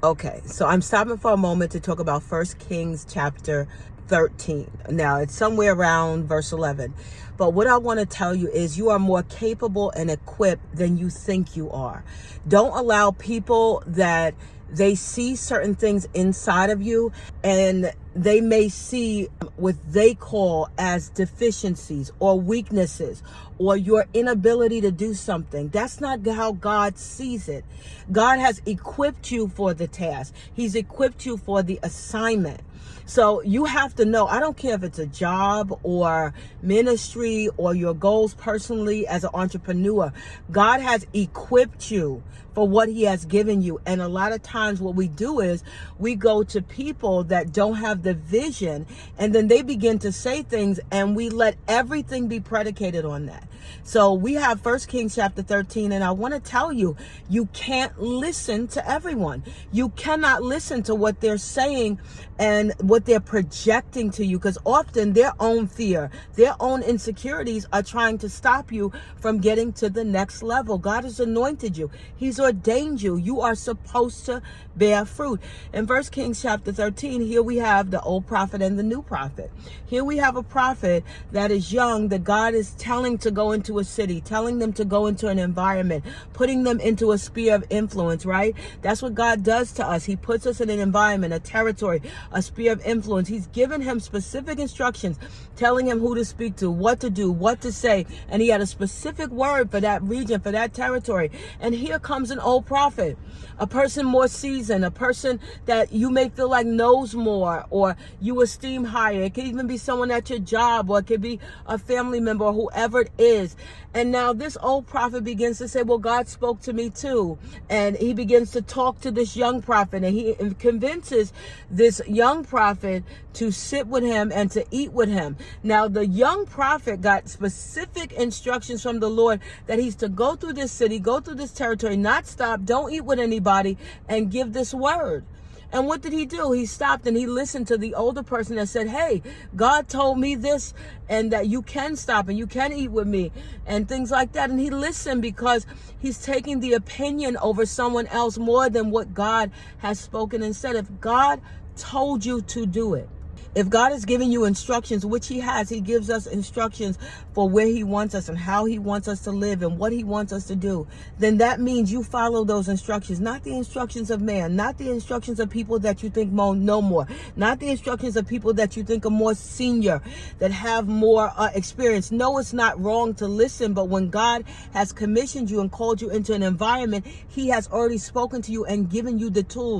Okay, so I'm stopping for a moment to talk about First Kings chapter 13. Now, it's somewhere around verse 11. But what I want to tell you is you are more capable and equipped than you think you are. Don't allow people that they see certain things inside of you, and they may see what they call as deficiencies or weaknesses or your inability to do something. That's not how God sees it. God has equipped you for the task. He's equipped you for the assignment. So you have to know, I don't care if it's a job or ministry or your goals personally as an entrepreneur, God has equipped you for what he has given you. And a lot of times what we do is we go to people that don't have the vision, and then they begin to say things and we let everything be predicated on that. So we have First Kings chapter 13, and I want to tell you, you can't listen to everyone. You cannot listen to what they're saying and what they're projecting to you, because often their own fear, their own insecurities are trying to stop you from getting to the next level. God has anointed you. He's ordained you. You are supposed to bear fruit. In First Kings chapter 13, here we have the old prophet and the new prophet. Here we have a prophet that is young, that God is telling to go into a city, telling them to go into an environment, putting them into a sphere of influence, right? That's what God does to us. He puts us in an environment, a territory, a sphere of influence. He's given him specific instructions, telling him who to speak to, what to do, what to say. And he had a specific word for that region, for that territory. And here comes an old prophet, a person more seasoned, a person that you may feel like knows more or you esteem higher. It could even be someone at your job, or it could be a family member, or whoever it is. And now this old prophet begins to say, well, God spoke to me too. And he begins to talk to this young prophet, and he convinces this young prophet to sit with him and to eat with him. Now, the young prophet got specific instructions from the Lord that he's to go through this city, go through this territory, not stop, don't eat with anybody, and give this word. And what did he do? He stopped and he listened to the older person that said, hey, God told me this, and that you can stop and you can eat with me and things like that. And he listened because he's taking the opinion over someone else more than what God has spoken and said. If God told you to do it, if God is giving you instructions, which he has, he gives us instructions for where he wants us and how he wants us to live and what he wants us to do, then that means you follow those instructions, not the instructions of man, not the instructions of people that you think know more, not the instructions of people that you think are more senior, that have more experience. No, it's not wrong to listen, but when God has commissioned you and called you into an environment, he has already spoken to you and given you the tools.